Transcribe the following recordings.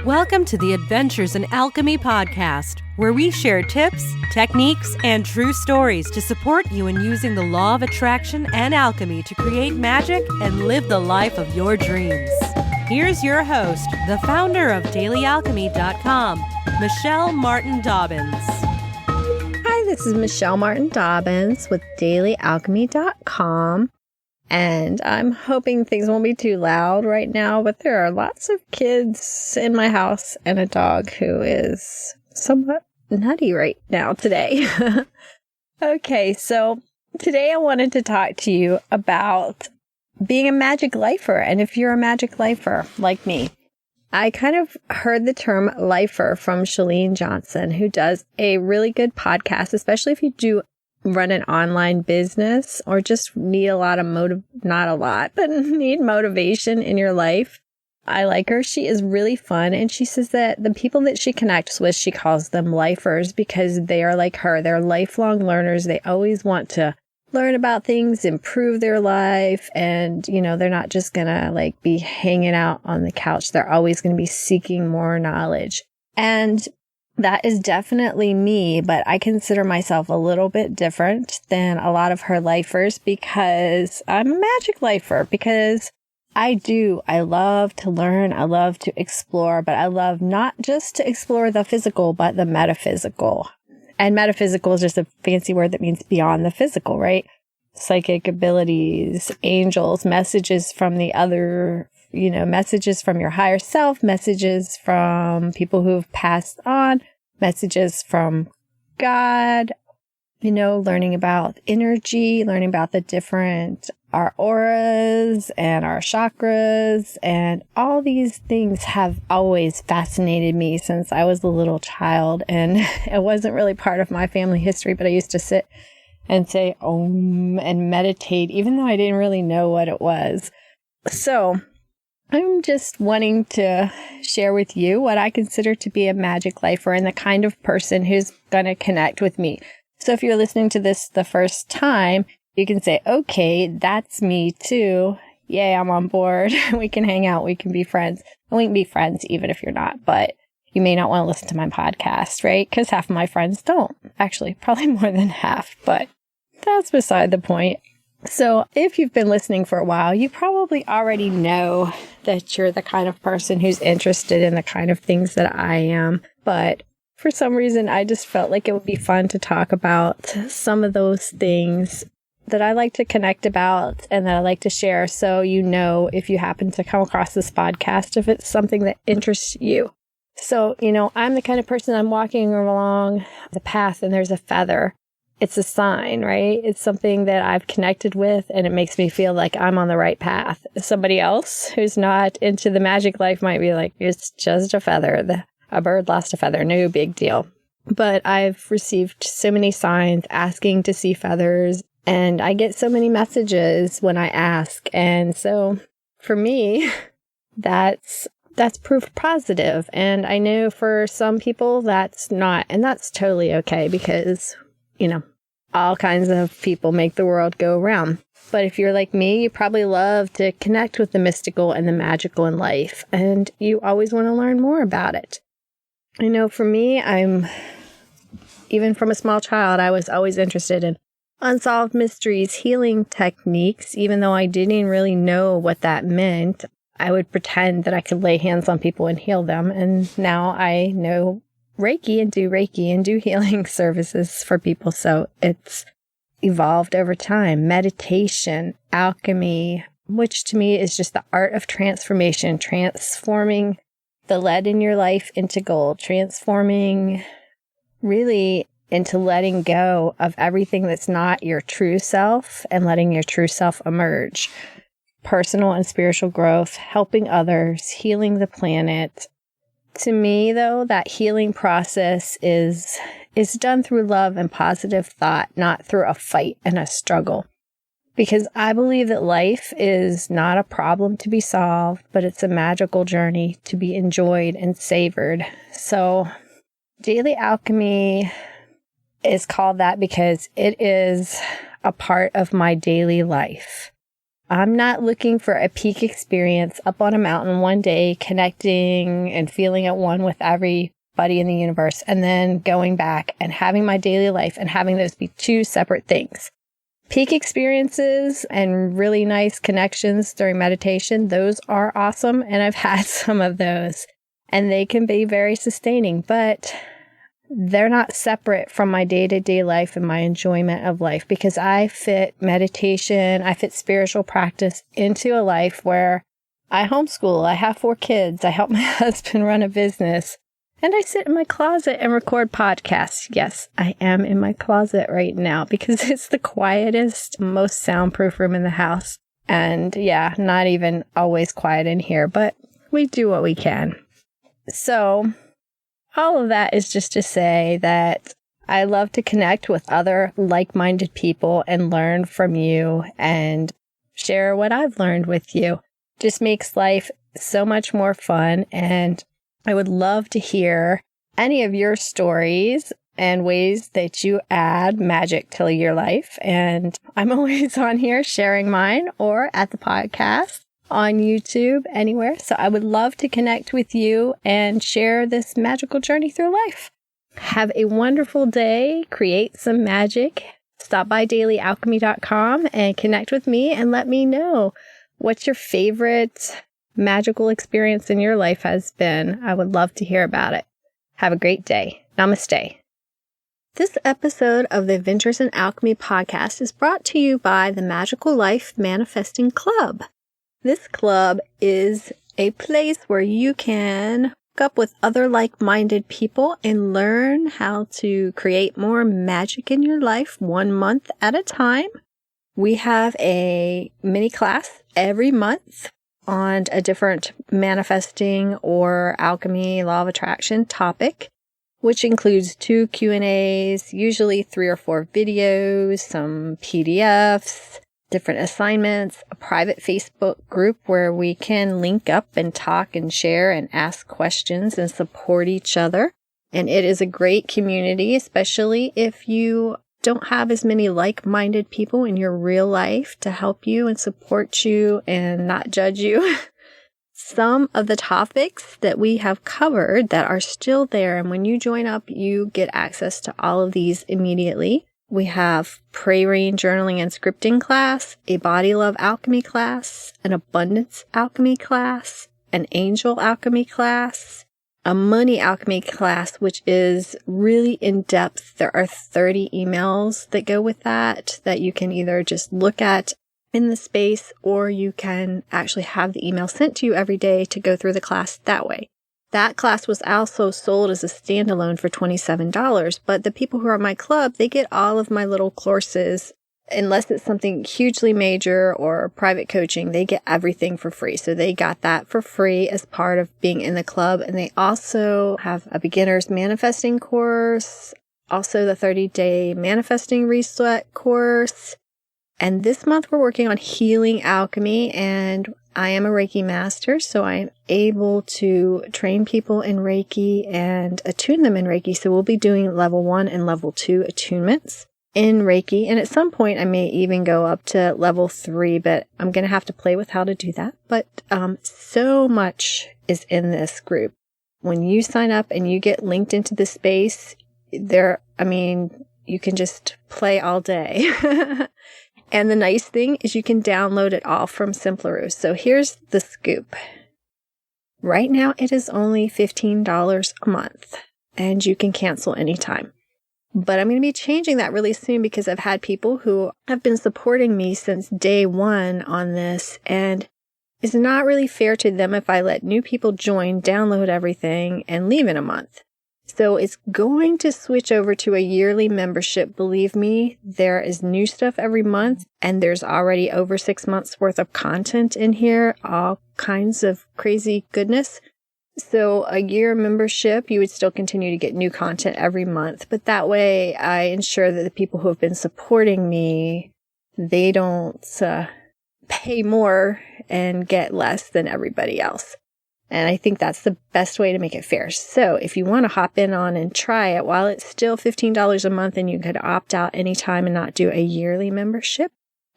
Welcome to the Adventures in Alchemy podcast, where we share tips, techniques, and true stories to support you in using the law of attraction and alchemy to create magic and live the life of your dreams. Here's your host, the founder of DailyAlchemy.com, Michelle Martin Dobbins. Hi, this is Michelle Martin Dobbins with DailyAlchemy.com. And I'm hoping things won't be too loud right now, but there are lots of kids in my house and a dog who is somewhat nutty right now today. Okay, so today I wanted to talk to you about being a magic lifer. And if you're a magic lifer like me, I kind of heard the term lifer from Chalene Johnson, who does a really good podcast, especially if you do run an online business or just need a lot of not a lot, but need motivation in your life. I like her. She is really fun. And she says that the people that she connects with, she calls them lifers because they are like her. They're lifelong learners. They always want to learn about things, improve their life. And, they're not just going to be hanging out on the couch. They're always going to be seeking more knowledge. And that is definitely me, but I consider myself a little bit different than a lot of her lifers because I'm a magic lifer, because I love to learn, I love to explore, but I love not just to explore the physical, but the metaphysical. And metaphysical is just a fancy word that means beyond the physical, right? Psychic abilities, angels, messages from the other, messages from your higher self, messages from people who've passed on, messages from God, learning about energy, learning about the different, our auras and our chakras, and all these things have always fascinated me since I was a little child. And it wasn't really part of my family history, but I used to sit and say Om and meditate, even though I didn't really know what it was. So I'm just wanting to share with you what I consider to be a magic lifer and the kind of person who's going to connect with me. So if you're listening to this the first time, you can say, okay, that's me too. Yay, I'm on board. We can hang out. We can be friends. And we can be friends even if you're not. But you may not want to listen to my podcast, right? Because half of my friends don't. Actually, probably more than half. But that's beside the point. So if you've been listening for a while, you probably already know that you're the kind of person who's interested in the kind of things that I am. But for some reason, I just felt like it would be fun to talk about some of those things that I like to connect about and that I like to share. So if you happen to come across this podcast, if it's something that interests you. So, I'm the kind of person, I'm walking along the path and there's a feather. It's a sign, right? It's something that I've connected with and it makes me feel like I'm on the right path. Somebody else who's not into the magic life might be like, it's just a feather. A bird lost a feather. No big deal. But I've received so many signs asking to see feathers, and I get so many messages when I ask. And so for me, that's proof positive. And I know for some people that's not, and that's totally okay because, all kinds of people make the world go around. But if you're like me, you probably love to connect with the mystical and the magical in life, and you always want to learn more about it. For me, even from a small child, I was always interested in unsolved mysteries, healing techniques. Even though I didn't really know what that meant, I would pretend that I could lay hands on people and heal them. And now I know Reiki and do healing services for people. So it's evolved over time. Meditation, alchemy, which to me is just the art of transformation, transforming the lead in your life into gold, transforming really into letting go of everything that's not your true self and letting your true self emerge. Personal and spiritual growth, helping others, healing the planet. To me, though, that healing process is done through love and positive thought, not through a fight and a struggle. Because I believe that life is not a problem to be solved, but it's a magical journey to be enjoyed and savored. So, Daily Alchemy is called that because it is a part of my daily life. I'm not looking for a peak experience up on a mountain one day, connecting and feeling at one with everybody in the universe, and then going back and having my daily life and having those be two separate things. Peak experiences and really nice connections during meditation, those are awesome. And I've had some of those, and they can be very sustaining, but they're not separate from my day-to-day life and my enjoyment of life, because I fit meditation, I fit spiritual practice into a life where I homeschool, I have 4 kids, I help my husband run a business, and I sit in my closet and record podcasts. Yes, I am in my closet right now because it's the quietest, most soundproof room in the house. And yeah, not even always quiet in here, but we do what we can. So all of that is just to say that I love to connect with other like-minded people and learn from you and share what I've learned with you. Just makes life so much more fun, and I would love to hear any of your stories and ways that you add magic to your life. And I'm always on here sharing mine, or at the podcast, on YouTube, anywhere. So I would love to connect with you and share this magical journey through life. Have a wonderful day. Create some magic. Stop by dailyalchemy.com and connect with me and let me know what your favorite magical experience in your life has been. I would love to hear about it. Have a great day. Namaste. This episode of the Adventures in Alchemy podcast is brought to you by the Magical Life Manifesting Club. This club is a place where you can hook up with other like-minded people and learn how to create more magic in your life 1 month at a time. We have a mini class every month on a different manifesting or alchemy, law of attraction topic, which includes 2 Q&As, usually 3 or 4 videos, some PDFs, different assignments, a private Facebook group where we can link up and talk and share and ask questions and support each other. And it is a great community, especially if you don't have as many like-minded people in your real life to help you and support you and not judge you. Some of the topics that we have covered that are still there, and when you join up, you get access to all of these immediately. We have Prayer Journaling and Scripting class, a Body Love Alchemy class, an Abundance Alchemy class, an Angel Alchemy class, a Money Alchemy class, which is really in-depth. There are 30 emails that go with that you can either just look at in the space, or you can actually have the email sent to you every day to go through the class that way. That class was also sold as a standalone for $27, but the people who are in my club, they get all of my little courses. Unless it's something hugely major or private coaching, they get everything for free. So they got that for free as part of being in the club. And they also have a beginner's manifesting course, also the 30-day manifesting reset course. And this month we're working on healing alchemy, and I am a Reiki master, so I'm able to train people in Reiki and attune them in Reiki. So we'll be doing level 1 and level 2 attunements in Reiki. And at some point I may even go up to level 3, but I'm going to have to play with how to do that. But so much is in this group. When you sign up and you get linked into the space, you can just play all day. And the nice thing is you can download it all from Simpleroo. So here's the scoop. Right now it is only $15 a month, and you can cancel anytime. But I'm going to be changing that really soon, because I've had people who have been supporting me since day 1 on this, and it's not really fair to them if I let new people join, download everything, and leave in a month. So it's going to switch over to a yearly membership. Believe me, there is new stuff every month, and there's already over 6 months worth of content in here, all kinds of crazy goodness. So a year membership, you would still continue to get new content every month, but that way I ensure that the people who have been supporting me, they don't pay more and get less than everybody else. And I think that's the best way to make it fair. So if you want to hop in on and try it while it's still $15 a month, and you could opt out anytime and not do a yearly membership,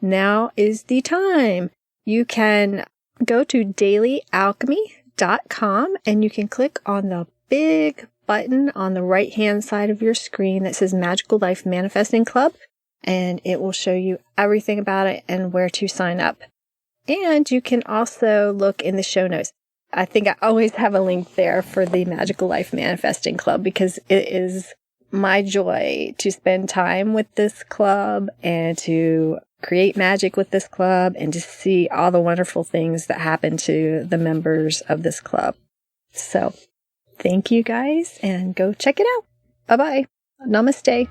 now is the time. you can go to dailyalchemy.com and you can click on the big button on the right-hand side of your screen that says Magical Life Manifesting Club, and it will show you everything about it and where to sign up. And you can also look in the show notes. I think I always have a link there for the Magical Life Manifesting Club because it is my joy to spend time with this club and to create magic with this club and to see all the wonderful things that happen to the members of this club. So thank you guys and go check it out. Bye-bye. Namaste.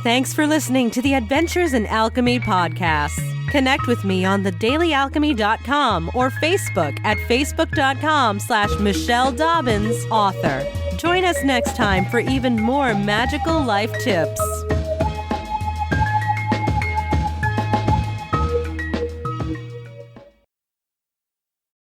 Thanks for listening to the Adventures in Alchemy podcast. Connect with me on thedailyalchemy.com or Facebook at facebook.com/Michelle Dobbins, author. Join us next time for even more magical life tips.